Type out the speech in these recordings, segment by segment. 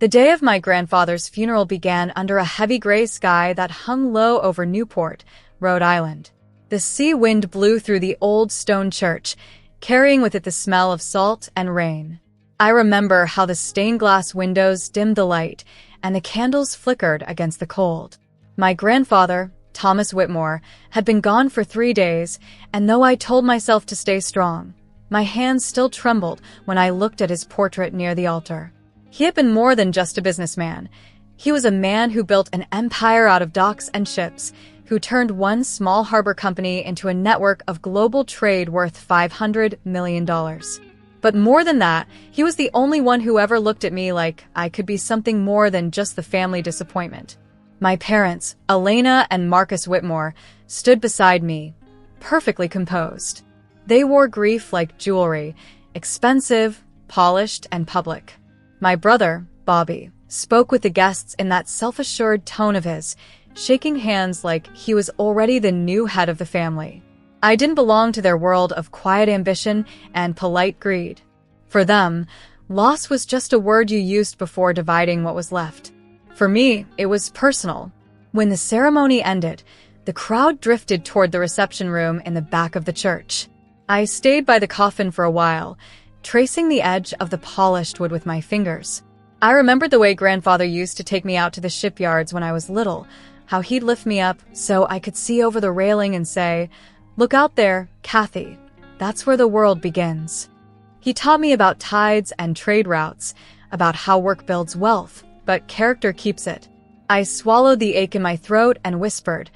The day of my grandfather's funeral began under a heavy gray sky that hung low over Newport, Rhode Island. The sea wind blew through the old stone church, carrying with it the smell of salt and rain. I remember how the stained glass windows dimmed the light, and the candles flickered against the cold. My grandfather, Thomas Whitmore, had been gone for 3 days, and though I told myself to stay strong, my hands still trembled when I looked at his portrait near the altar. He had been more than just a businessman. He was a man who built an empire out of docks and ships, who turned one small harbor company into a network of global trade worth $500 million. But more than that, he was the only one who ever looked at me like I could be something more than just the family disappointment. My parents, Elena and Marcus Whitmore, stood beside me, perfectly composed. They wore grief like jewelry, expensive, polished, and public. My brother, Bobby, spoke with the guests in that self-assured tone of his, shaking hands like he was already the new head of the family. I didn't belong to their world of quiet ambition and polite greed. For them, loss was just a word you used before dividing what was left. For me, it was personal. When the ceremony ended, the crowd drifted toward the reception room in the back of the church. I stayed by the coffin for a while, tracing the edge of the polished wood with my fingers. I remembered the way grandfather used to take me out to the shipyards when I was little, how he'd lift me up so I could see over the railing and say, "Look out there, Kathy. That's where the world begins." He taught me about tides and trade routes, about how work builds wealth, but character keeps it. I swallowed the ache in my throat and whispered,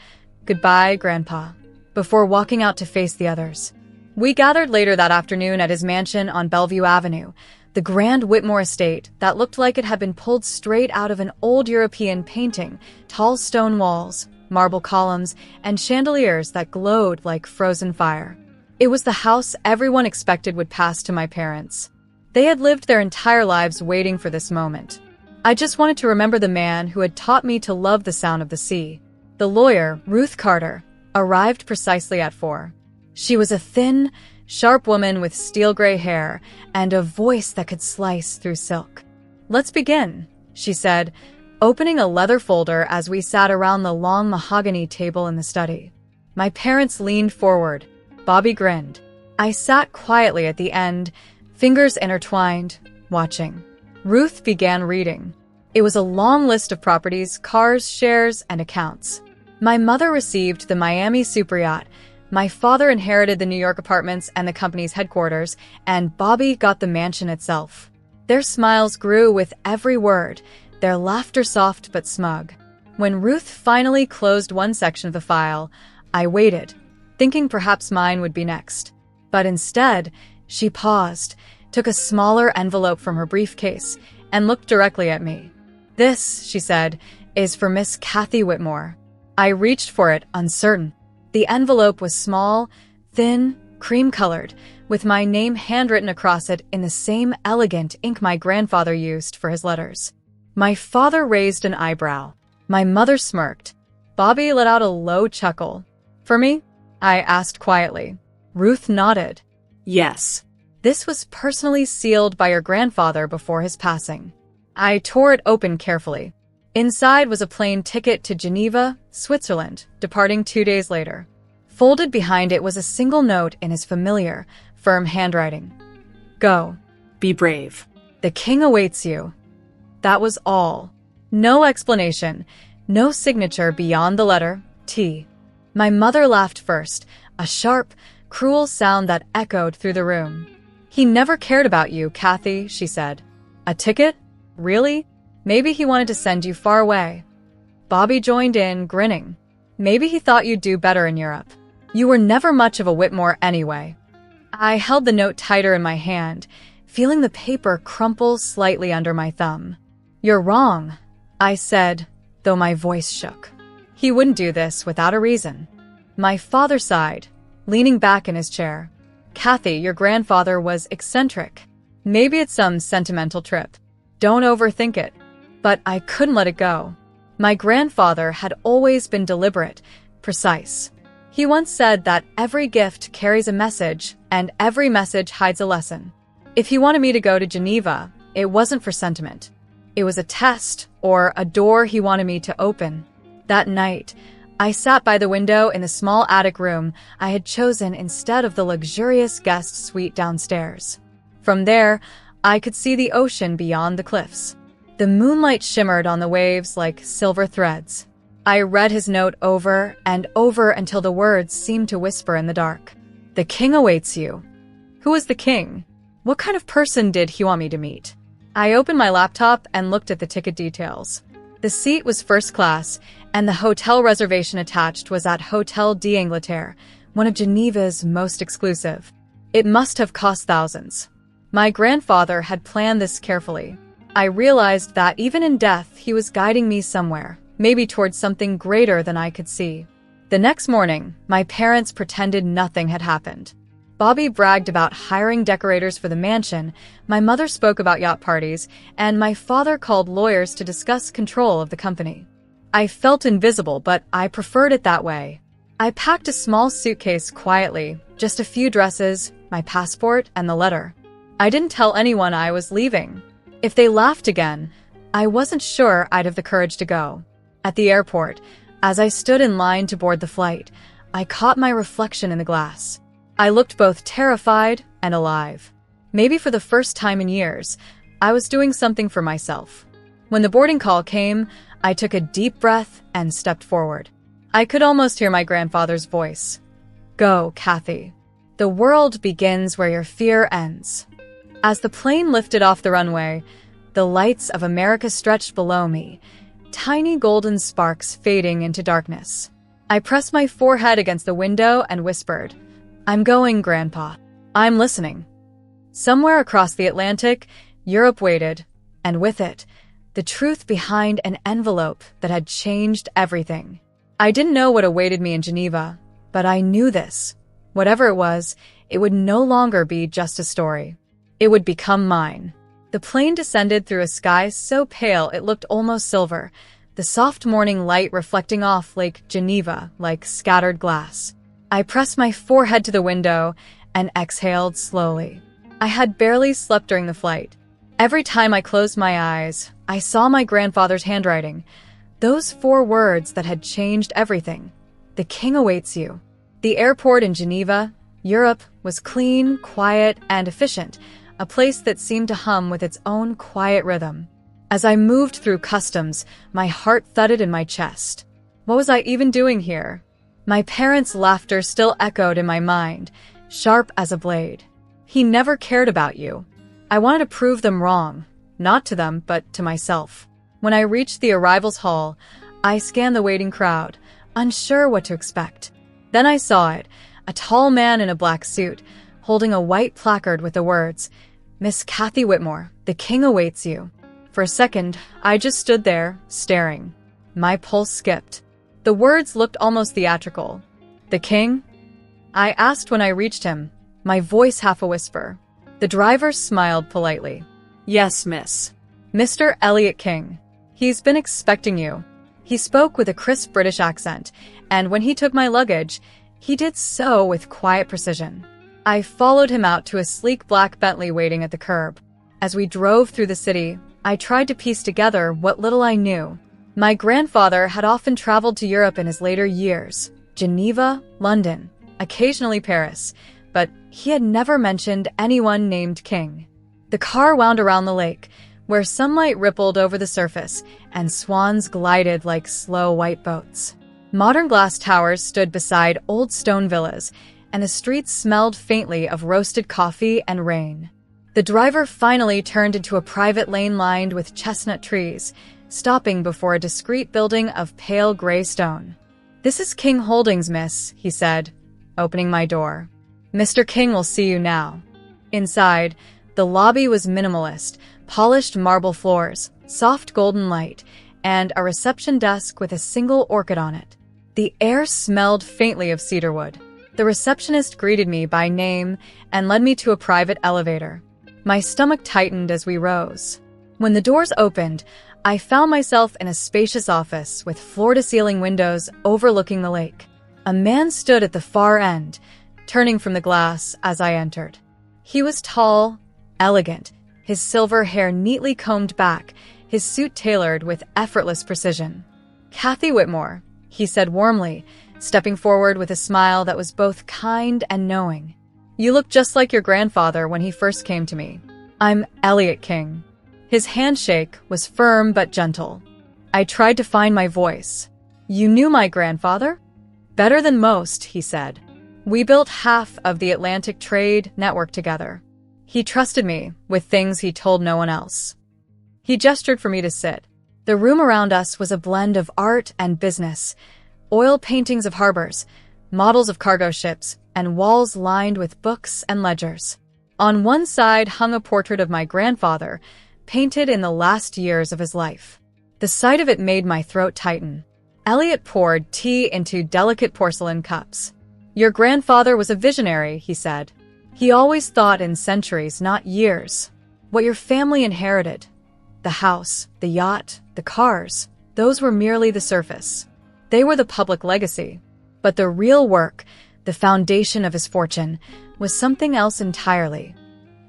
"Goodbye, Grandpa," before walking out to face the others. We gathered later that afternoon at his mansion on Bellevue Avenue, the grand Whitmore estate that looked like it had been pulled straight out of an old European painting, tall stone walls, marble columns, and chandeliers that glowed like frozen fire. It was the house everyone expected would pass to my parents. They had lived their entire lives waiting for this moment. I just wanted to remember the man who had taught me to love the sound of the sea. The lawyer, Ruth Carter, arrived precisely at 4. She was a thin, sharp woman with steel-gray hair and a voice that could slice through silk. "Let's begin," she said, opening a leather folder as we sat around the long mahogany table in the study. My parents leaned forward. Bobby grinned. I sat quietly at the end, fingers intertwined, watching. Ruth began reading. It was a long list of properties, cars, shares, and accounts. My mother received the Miami superyacht, my father inherited the New York apartments and the company's headquarters, and Bobby got the mansion itself. Their smiles grew with every word, their laughter soft but smug. When Ruth finally closed one section of the file, I waited, thinking perhaps mine would be next. But instead, she paused, took a smaller envelope from her briefcase, and looked directly at me. "This," she said, "is for Miss Kathy Whitmore." I reached for it, uncertain. The envelope was small, thin, cream-colored, with my name handwritten across it in the same elegant ink my grandfather used for his letters. My father raised an eyebrow. My mother smirked. Bobby let out a low chuckle. "For me?" I asked quietly. Ruth nodded. "Yes. This was personally sealed by your grandfather before his passing." I tore it open carefully. Inside was a plain ticket to Geneva, Switzerland, departing 2 days later. Folded behind it was a single note in his familiar, firm handwriting. "Go. Be brave. The king awaits you." That was all. No explanation, no signature beyond the letter T. My mother laughed first, a sharp, cruel sound that echoed through the room. "He never cared about you, Kathy," she said. "A ticket? Really? Maybe he wanted to send you far away." Bobby joined in, grinning. "Maybe he thought you'd do better in Europe. You were never much of a Whitmore anyway." I held the note tighter in my hand, feeling the paper crumple slightly under my thumb. "You're wrong," I said, though my voice shook. "He wouldn't do this without a reason." My father sighed, leaning back in his chair. "Kathy, your grandfather was eccentric. Maybe it's some sentimental trip. Don't overthink it." But I couldn't let it go. My grandfather had always been deliberate, precise. He once said that every gift carries a message, and every message hides a lesson. If he wanted me to go to Geneva, it wasn't for sentiment. It was a test, or a door he wanted me to open. That night, I sat by the window in the small attic room I had chosen instead of the luxurious guest suite downstairs. From there, I could see the ocean beyond the cliffs. The moonlight shimmered on the waves like silver threads. I read his note over and over until the words seemed to whisper in the dark. "The king awaits you." Who was the king? What kind of person did he want me to meet? I opened my laptop and looked at the ticket details. The seat was first class, and the hotel reservation attached was at Hotel d'Angleterre, one of Geneva's most exclusive. It must have cost thousands. My grandfather had planned this carefully. I realized that even in death, he was guiding me somewhere, maybe towards something greater than I could see. The next morning, my parents pretended nothing had happened. Bobby bragged about hiring decorators for the mansion, my mother spoke about yacht parties, and my father called lawyers to discuss control of the company. I felt invisible, but I preferred it that way. I packed a small suitcase quietly, just a few dresses, my passport, and the letter. I didn't tell anyone I was leaving. If they laughed again, I wasn't sure I'd have the courage to go. At the airport, as I stood in line to board the flight, I caught my reflection in the glass. I looked both terrified and alive. Maybe for the first time in years, I was doing something for myself. When the boarding call came, I took a deep breath and stepped forward. I could almost hear my grandfather's voice. "Go, Kathy. The world begins where your fear ends." As the plane lifted off the runway, the lights of America stretched below me, tiny golden sparks fading into darkness. I pressed my forehead against the window and whispered, "I'm going, Grandpa. I'm listening." Somewhere across the Atlantic, Europe waited, and with it, the truth behind an envelope that had changed everything. I didn't know what awaited me in Geneva, but I knew this. Whatever it was, it would no longer be just a story. It would become mine. The plane descended through a sky so pale it looked almost silver, the soft morning light reflecting off Lake Geneva like scattered glass. I pressed my forehead to the window and exhaled slowly. I had barely slept during the flight. Every time I closed my eyes, I saw my grandfather's handwriting. Those 4 words that had changed everything. "The king awaits you." The airport in Geneva, Europe, was clean, quiet, and efficient, a place that seemed to hum with its own quiet rhythm. As I moved through customs, my heart thudded in my chest. What was I even doing here? My parents' laughter still echoed in my mind, sharp as a blade. "He never cared about you." I wanted to prove them wrong, not to them, but to myself. When I reached the arrivals hall, I scanned the waiting crowd, unsure what to expect. Then I saw it, a tall man in a black suit, holding a white placard with the words, "Miss Kathy Whitmore, the king awaits you." For a second, I just stood there, staring. My pulse skipped. The words looked almost theatrical. "The king?" I asked when I reached him, my voice half a whisper. The driver smiled politely. "Yes, miss. Mr. Elliot King. He's been expecting you." He spoke with a crisp British accent, and when he took my luggage, he did so with quiet precision. I followed him out to a sleek black Bentley waiting at the curb. As we drove through the city, I tried to piece together what little I knew. My grandfather had often traveled to Europe in his later years, Geneva, London, occasionally Paris, but he had never mentioned anyone named King. The car wound around the lake, where sunlight rippled over the surface and swans glided like slow white boats. Modern glass towers stood beside old stone villas, and the streets smelled faintly of roasted coffee and rain. The driver finally turned into a private lane lined with chestnut trees, stopping before a discreet building of pale gray stone. "This is King Holdings, miss," he said, opening my door. "Mr. King will see you now." Inside, the lobby was minimalist, polished marble floors, soft golden light, and a reception desk with a single orchid on it. The air smelled faintly of cedarwood. The receptionist greeted me by name and led me to a private elevator. My stomach tightened as we rose. When the doors opened, I found myself in a spacious office with floor-to-ceiling windows overlooking the lake. A man stood at the far end, turning from the glass as I entered. He was tall, elegant, his silver hair neatly combed back, his suit tailored with effortless precision. "Kathy Whitmore," he said warmly, stepping forward with a smile that was both kind and knowing. "You look just like your grandfather when he first came to me. I'm Elliot King." His handshake was firm but gentle. I tried to find my voice. "You knew my grandfather?" "Better than most," he said. "We built half of the Atlantic trade network together. He trusted me with things he told no one else." He gestured for me to sit. The room around us was a blend of art and business, oil paintings of harbors, models of cargo ships, and walls lined with books and ledgers. On one side hung a portrait of my grandfather, painted in the last years of his life. The sight of it made my throat tighten. Elliot poured tea into delicate porcelain cups. "Your grandfather was a visionary," he said. "He always thought in centuries, not years. What your family inherited, the house, the yacht, the cars, those were merely the surface. They were the public legacy. But the real work, the foundation of his fortune, was something else entirely."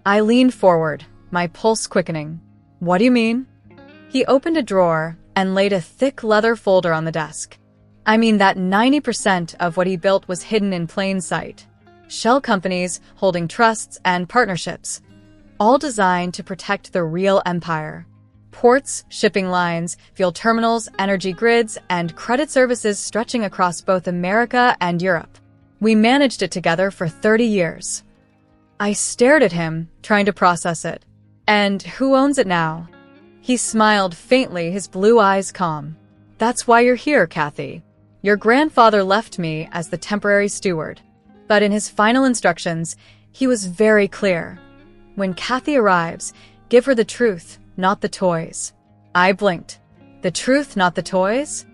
I leaned forward, my pulse quickening. "What do you mean?" He opened a drawer and laid a thick leather folder on the desk. "I mean that 90% of what he built was hidden in plain sight. Shell companies, holding trusts, and partnerships, all designed to protect the real empire. Ports, shipping lines, fuel terminals, energy grids, and credit services stretching across both America and Europe. We managed it together for 30 years. I stared at him, trying to process it. "And who owns it now?" He smiled faintly, his blue eyes calm. "That's why you're here, Kathy. Your grandfather left me as the temporary steward. But in his final instructions, he was very clear. When Kathy arrives, give her the truth, not the toys." I blinked. "The truth, not the toys?"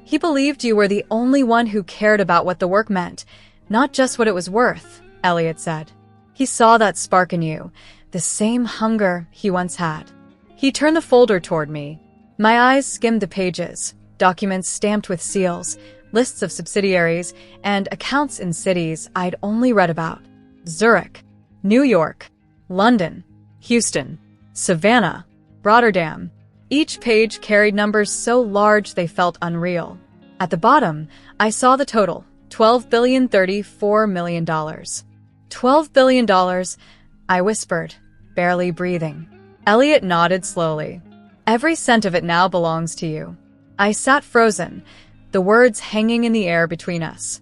"He believed you were the only one who cared about what the work meant, not just what it was worth," Elliot said. "He saw that spark in you, the same hunger he once had." He turned the folder toward me. My eyes skimmed the pages, documents stamped with seals, lists of subsidiaries, and accounts in cities I'd only read about. Zurich, New York, London, Houston, Savannah, Rotterdam. Each page carried numbers so large they felt unreal. At the bottom, I saw the total, $12,034 million. $12 billion, I whispered, barely breathing. Elliot nodded slowly. "Every cent of it now belongs to you." I sat frozen, the words hanging in the air between us.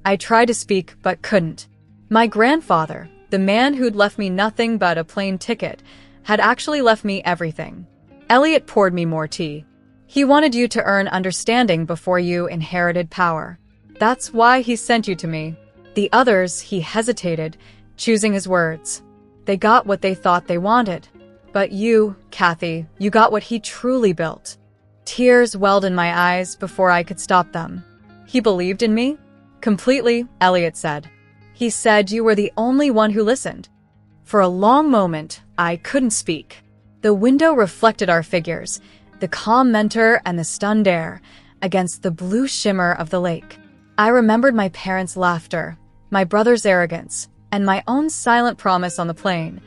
I tried to speak, but couldn't. My grandfather, the man who'd left me nothing but a plane ticket, had actually left me everything. Elliot poured me more tea. "He wanted you to earn understanding before you inherited power. That's why he sent you to me. The others," he hesitated, choosing his words. "They got what they thought they wanted. But you, Kathy, you got what he truly built." Tears welled in my eyes before I could stop them. "He believed in me?" "Completely," Elliot said. "He said you were the only one who listened." For a long moment, I couldn't speak. The window reflected our figures, the calm mentor and the stunned air, against the blue shimmer of the lake. I remembered my parents' laughter, my brother's arrogance, and my own silent promise on the plane.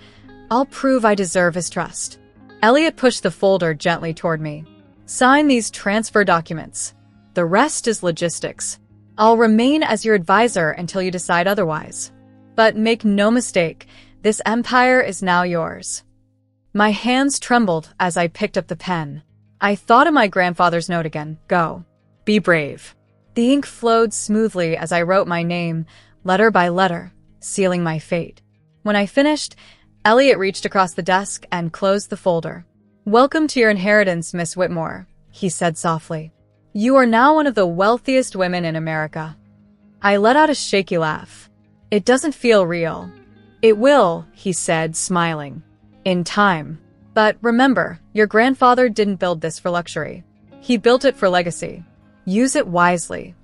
"I'll prove I deserve his trust." Elliot pushed the folder gently toward me. "Sign these transfer documents. The rest is logistics. I'll remain as your advisor until you decide otherwise. But make no mistake, this empire is now yours." My hands trembled as I picked up the pen. I thought of my grandfather's note again. "Go. Be brave." The ink flowed smoothly as I wrote my name, letter by letter, sealing my fate. When I finished, Elliot reached across the desk and closed the folder. "Welcome to your inheritance, Miss Whitmore," he said softly. "You are now one of the wealthiest women in America." I let out a shaky laugh. "It doesn't feel real." "It will," he said, smiling. "In time. But remember, your grandfather didn't build this for luxury. He built it for legacy. Use it wisely."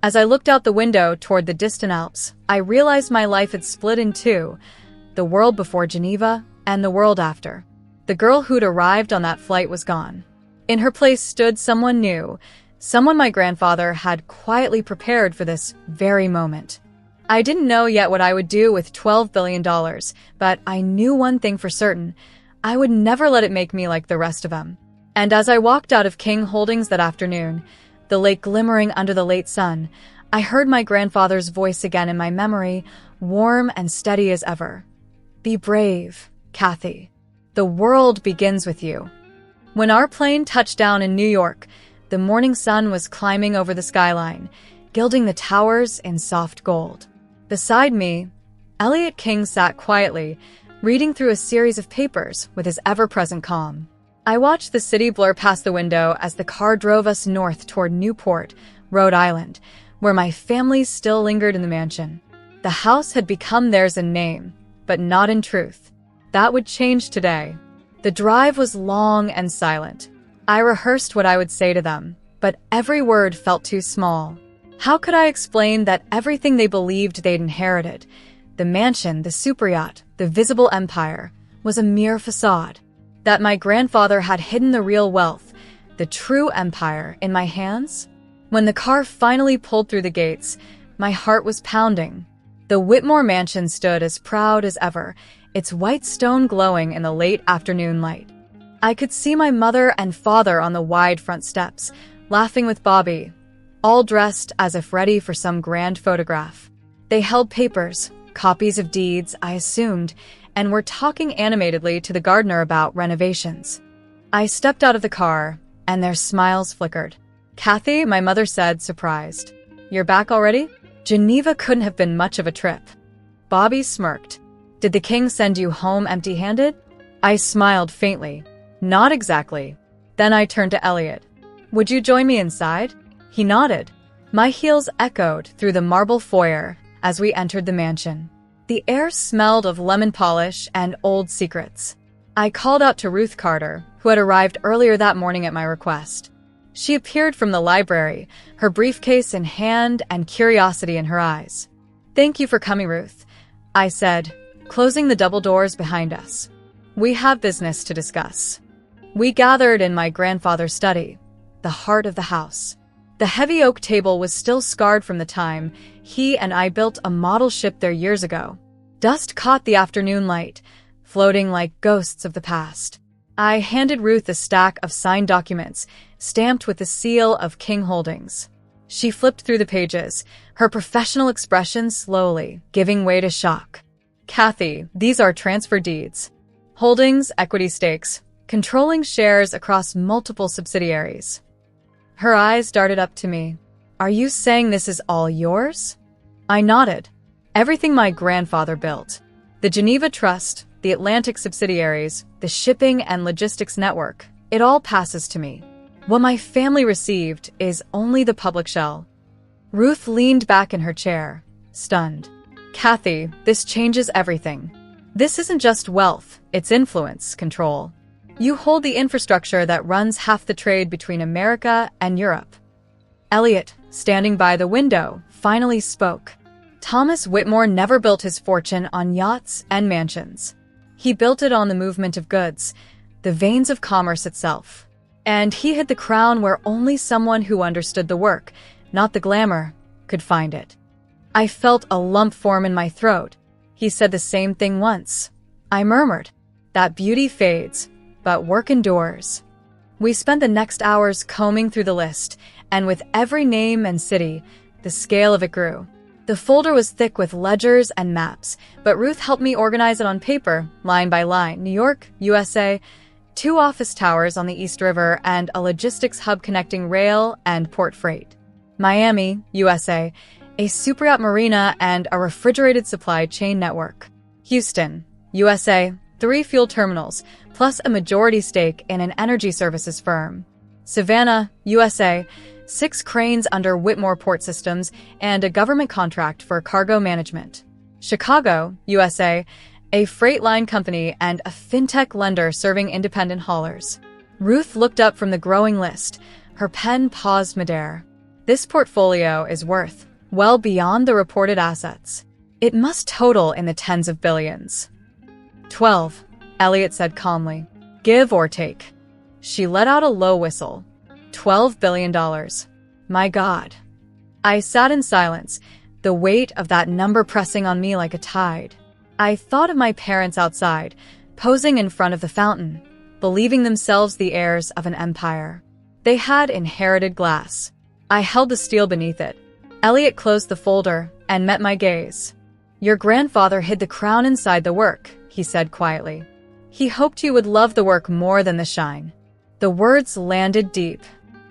As I looked out the window toward the distant Alps, I realized my life had split in two, the world before Geneva and the world after. The girl who'd arrived on that flight was gone. In her place stood someone new, someone my grandfather had quietly prepared for this very moment. I didn't know yet what I would do with $12 billion, but I knew one thing for certain. I would never let it make me like the rest of them. And as I walked out of King Holdings that afternoon, the lake glimmering under the late sun, I heard my grandfather's voice again in my memory, warm and steady as ever. Be brave, Kathy. The world begins with you. When our plane touched down in New York, the morning sun was climbing over the skyline, gilding the towers in soft gold. Beside me, Elliot King sat quietly, reading through a series of papers with his ever-present calm. I watched the city blur past the window as the car drove us north toward Newport, Rhode Island, where my family still lingered in the mansion. The house had become theirs in name, but not in truth. That would change today. The drive was long and silent. I rehearsed what I would say to them, but every word felt too small. How could I explain that everything they believed they'd inherited, the mansion, the superyacht, the visible empire, was a mere facade? That my grandfather had hidden the real wealth, the true empire, in my hands? When the car finally pulled through the gates, my heart was pounding. The Whitmore mansion stood as proud as ever, its white stone glowing in the late afternoon light. I could see my mother and father on the wide front steps, laughing with Bobby, all dressed as if ready for some grand photograph. They held papers, copies of deeds, I assumed, and were talking animatedly to the gardener about renovations. I stepped out of the car, and their smiles flickered. Kathy, my mother said, surprised. You're back already? Geneva couldn't have been much of a trip. Bobby smirked. Did the king send you home empty-handed? I smiled faintly. Not exactly. Then I turned to Elliot. Would you join me inside? He nodded. My heels echoed through the marble foyer as we entered the mansion. The air smelled of lemon polish and old secrets. I called out to Ruth Carter, who had arrived earlier that morning at my request. She appeared from the library, her briefcase in hand and curiosity in her eyes. Thank you for coming, Ruth, I said, closing the double doors behind us. We have business to discuss. We gathered in my grandfather's study, the heart of the house. The heavy oak table was still scarred from the time he and I built a model ship there years ago. Dust caught the afternoon light, floating like ghosts of the past. I handed Ruth a stack of signed documents, stamped with the seal of King Holdings. She flipped through the pages, her professional expression slowly giving way to shock. Kathy, these are transfer deeds. Holdings, equity stakes, controlling shares across multiple subsidiaries. Her eyes darted up to me. Are you saying this is all yours? I nodded. Everything my grandfather built. The Geneva Trust, the Atlantic subsidiaries, the shipping and logistics network, it all passes to me. What my family received is only the public shell. Ruth leaned back in her chair, stunned. Kathy, this changes everything. This isn't just wealth, it's influence, control. You hold the infrastructure that runs half the trade between America and Europe. Elliot, standing by the window, finally spoke. Thomas Whitmore never built his fortune on yachts and mansions. He built it on the movement of goods, the veins of commerce itself. And he hid the crown where only someone who understood the work, not the glamour, could find it. I felt a lump form in my throat. He said the same thing once. I murmured, that beauty fades, but work endures. We spent the next hours combing through the list, and with every name and city, the scale of it grew. The folder was thick with ledgers and maps, but Ruth helped me organize it on paper, line by line. New York, USA, 2 office towers on the East River and a logistics hub connecting rail and port freight. Miami, USA, a superyacht marina and a refrigerated supply chain network. Houston, USA, 3 fuel terminals, plus a majority stake in an energy services firm. Savannah, USA, 6 cranes under Whitmore Port Systems and a government contract for cargo management. Chicago, USA, a freight line company and a fintech lender serving independent haulers. Ruth looked up from the growing list, her pen paused midair. This portfolio is worth well beyond the reported assets. It must total in the tens of billions. 12, Elliot said calmly. Give or take. She let out a low whistle. $12 billion. My God. I sat in silence, the weight of that number pressing on me like a tide. I thought of my parents outside, posing in front of the fountain, believing themselves the heirs of an empire. They had inherited glass. I held the steel beneath it. Elliot closed the folder and met my gaze. "Your grandfather hid the crown inside the work," he said quietly. "He hoped you would love the work more than the shine." The words landed deep.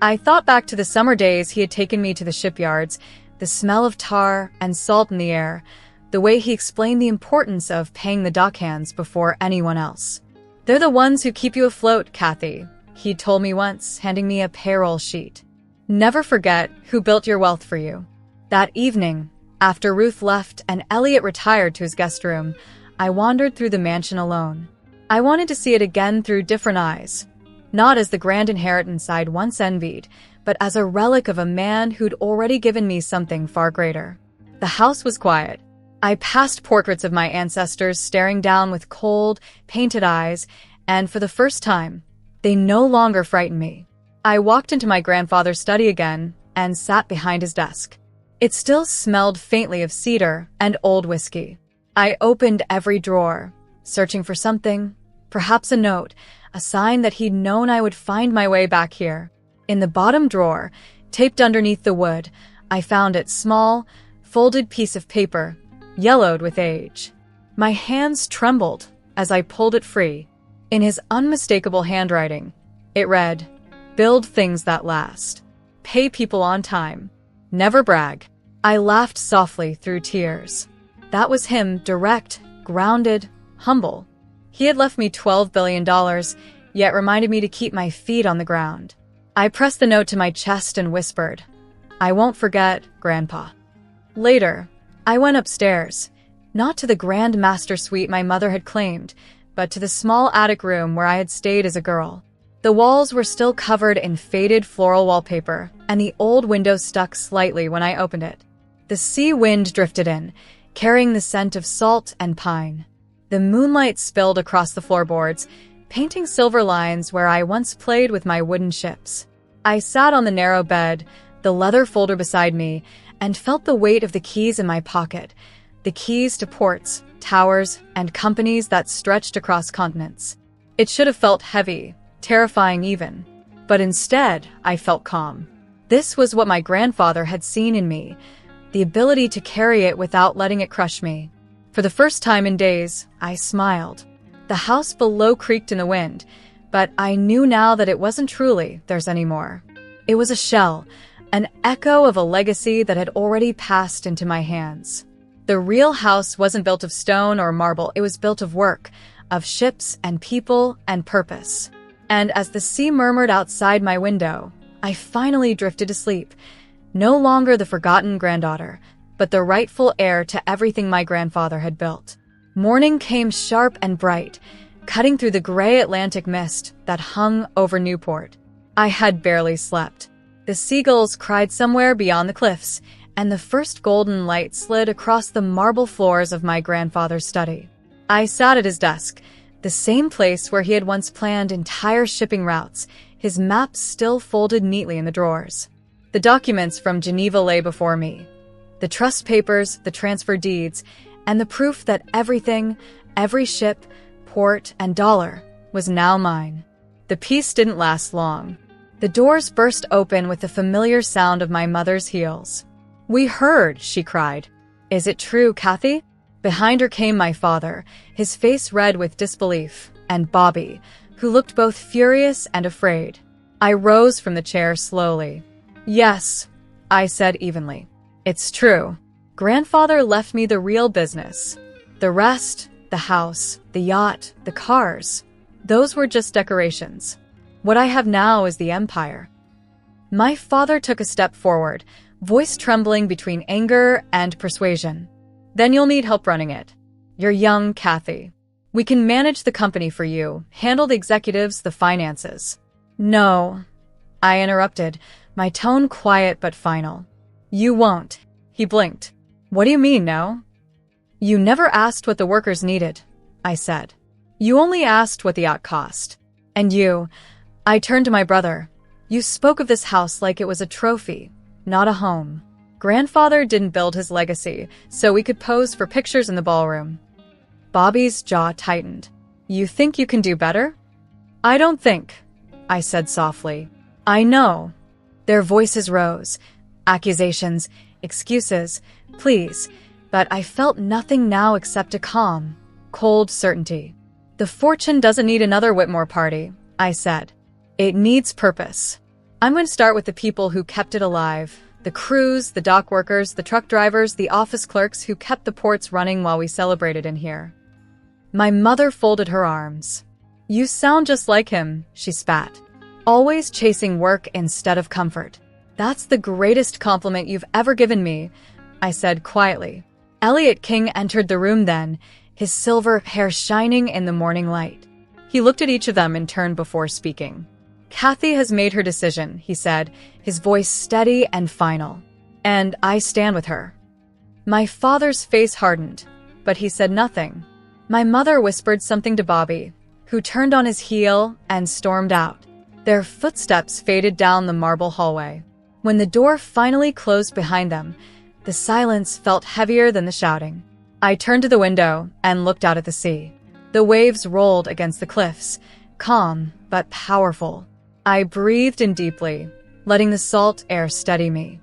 I thought back to the summer days he had taken me to the shipyards, the smell of tar and salt in the air, the way he explained the importance of paying the dockhands before anyone else. "They're the ones who keep you afloat, Kathy," he told me once, handing me a payroll sheet. "Never forget who built your wealth for you." That evening, after Ruth left and Elliot retired to his guest room, I wandered through the mansion alone. I wanted to see it again through different eyes. Not as the grand inheritance I'd once envied, but as a relic of a man who'd already given me something far greater. The house was quiet. I passed portraits of my ancestors staring down with cold, painted eyes, and for the first time, they no longer frightened me. I walked into my grandfather's study again and sat behind his desk. It still smelled faintly of cedar and old whiskey. I opened every drawer, searching for something, perhaps a note, a sign that he'd known I would find my way back here. In the bottom drawer, taped underneath the wood, I found its small, folded piece of paper, yellowed with age. My hands trembled as I pulled it free. In his unmistakable handwriting, it read, "Build things that last. Pay people on time. Never brag." I laughed softly through tears. That was him, direct, grounded, humble. He had left me $12 billion, yet reminded me to keep my feet on the ground. I pressed the note to my chest and whispered, "I won't forget, Grandpa." Later, I went upstairs, not to the grand master suite my mother had claimed, but to the small attic room where I had stayed as a girl. The walls were still covered in faded floral wallpaper, and the old window stuck slightly when I opened it. The sea wind drifted in, carrying the scent of salt and pine. The moonlight spilled across the floorboards, painting silver lines where I once played with my wooden ships. I sat on the narrow bed, the leather folder beside me, and felt the weight of the keys in my pocket, the keys to ports, towers, and companies that stretched across continents. It should have felt heavy, terrifying even, but instead I felt calm. This was what my grandfather had seen in me, the ability to carry it without letting it crush me. For the first time in days, I smiled. The house below creaked in the wind, but I knew now that it wasn't truly theirs anymore. It was a shell, an echo of a legacy that had already passed into my hands. The real house wasn't built of stone or marble, it was built of work, of ships and people and purpose. And as the sea murmured outside my window, I finally drifted to sleep, no longer the forgotten granddaughter, but the rightful heir to everything my grandfather had built. Morning came sharp and bright, cutting through the gray Atlantic mist that hung over Newport. I had barely slept. The seagulls cried somewhere beyond the cliffs, and the first golden light slid across the marble floors of my grandfather's study. I sat at his desk, the same place where he had once planned entire shipping routes, his maps still folded neatly in the drawers. The documents from Geneva lay before me. The trust papers, the transfer deeds, and the proof that everything, every ship, port, and dollar was now mine. The peace didn't last long. The doors burst open with the familiar sound of my mother's heels. "We heard," she cried. "Is it true, Kathy?" Behind her came my father, his face red with disbelief, and Bobby, who looked both furious and afraid. I rose from the chair slowly. "Yes," I said evenly. "It's true. Grandfather left me the real business. The rest, the house, the yacht, the cars, those were just decorations. What I have now is the empire." My father took a step forward, voice trembling between anger and persuasion. "Then you'll need help running it. You're young, Kathy. We can manage the company for you, handle the executives, the finances." "No," I interrupted, my tone quiet but final. "You won't." He blinked. "What do you mean, no?" "You never asked what the workers needed," I said. "You only asked what the yacht cost. And you," I turned to my brother, "you spoke of this house like it was a trophy, not a home. Grandfather didn't build his legacy so we could pose for pictures in the ballroom." Bobby's jaw tightened. "You think you can do better?" I don't think, I said softly. I know. Their voices rose. Accusations, excuses, pleas. But I felt nothing now except a calm, cold certainty. The fortune doesn't need another Whitmore party, I said. It needs purpose. I'm going to start with the people who kept it alive. The crews, the dock workers, the truck drivers, the office clerks who kept the ports running while we celebrated in here. My mother folded her arms. You sound just like him, she spat. Always chasing work instead of comfort. That's the greatest compliment you've ever given me, I said quietly. Elliot King entered the room then, his silver hair shining in the morning light. He looked at each of them in turn before speaking. Kathy has made her decision, he said, his voice steady and final. And I stand with her. My father's face hardened, but he said nothing. My mother whispered something to Bobby, who turned on his heel and stormed out. Their footsteps faded down the marble hallway. When the door finally closed behind them, the silence felt heavier than the shouting. I turned to the window and looked out at the sea. The waves rolled against the cliffs, calm but powerful. I breathed in deeply, letting the salt air steady me.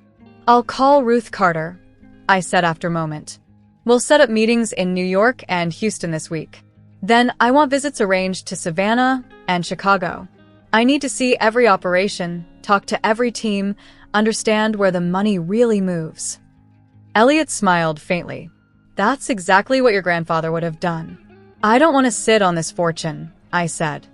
I'll call Ruth Carter, I said after a moment. We'll set up meetings in New York and Houston this week. Then I want visits arranged to Savannah and Chicago. I need to see every operation, talk to every team, understand where the money really moves. Elliot smiled faintly. That's exactly what your grandfather would have done. I don't want to sit on this fortune, I said.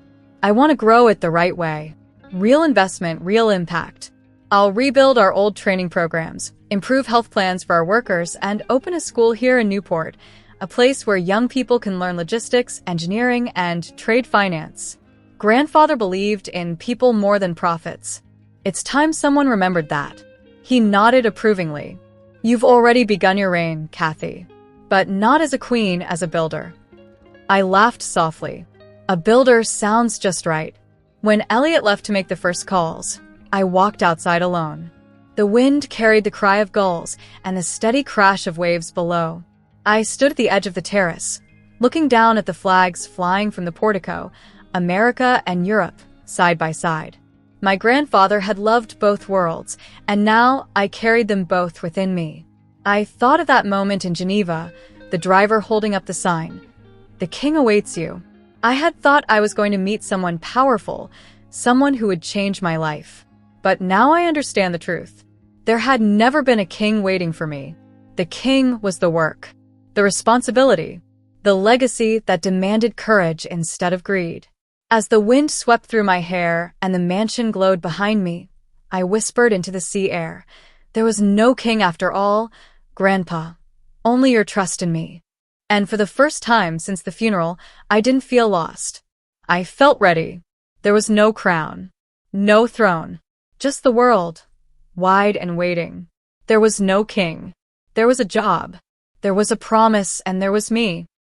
I want to grow it the right way. Real investment, real impact. I'll rebuild our old training programs, improve health plans for our workers, and open a school here in Newport, a place where young people can learn logistics, engineering, and trade finance. Grandfather believed in people more than profits. It's time someone remembered that. He nodded approvingly. You've already begun your reign, Kathy. But not as a queen, as a builder. I laughed softly. A builder sounds just right. When Elliot left to make the first calls, I walked outside alone. The wind carried the cry of gulls and the steady crash of waves below. I stood at the edge of the terrace, looking down at the flags flying from the portico, America and Europe, side by side. My grandfather had loved both worlds, and now I carried them both within me. I thought of that moment in Geneva, the driver holding up the sign. The king awaits you. I had thought I was going to meet someone powerful, someone who would change my life. But now I understand the truth. There had never been a king waiting for me. The king was the work, the responsibility, the legacy that demanded courage instead of greed. As the wind swept through my hair and the mansion glowed behind me, I whispered into the sea air. There was no king after all, Grandpa. Only your trust in me. And for the first time since the funeral, I didn't feel lost. I felt ready. There was no crown, no throne, just the world, wide and waiting. There was no king. There was a job. There was a promise, and there was me.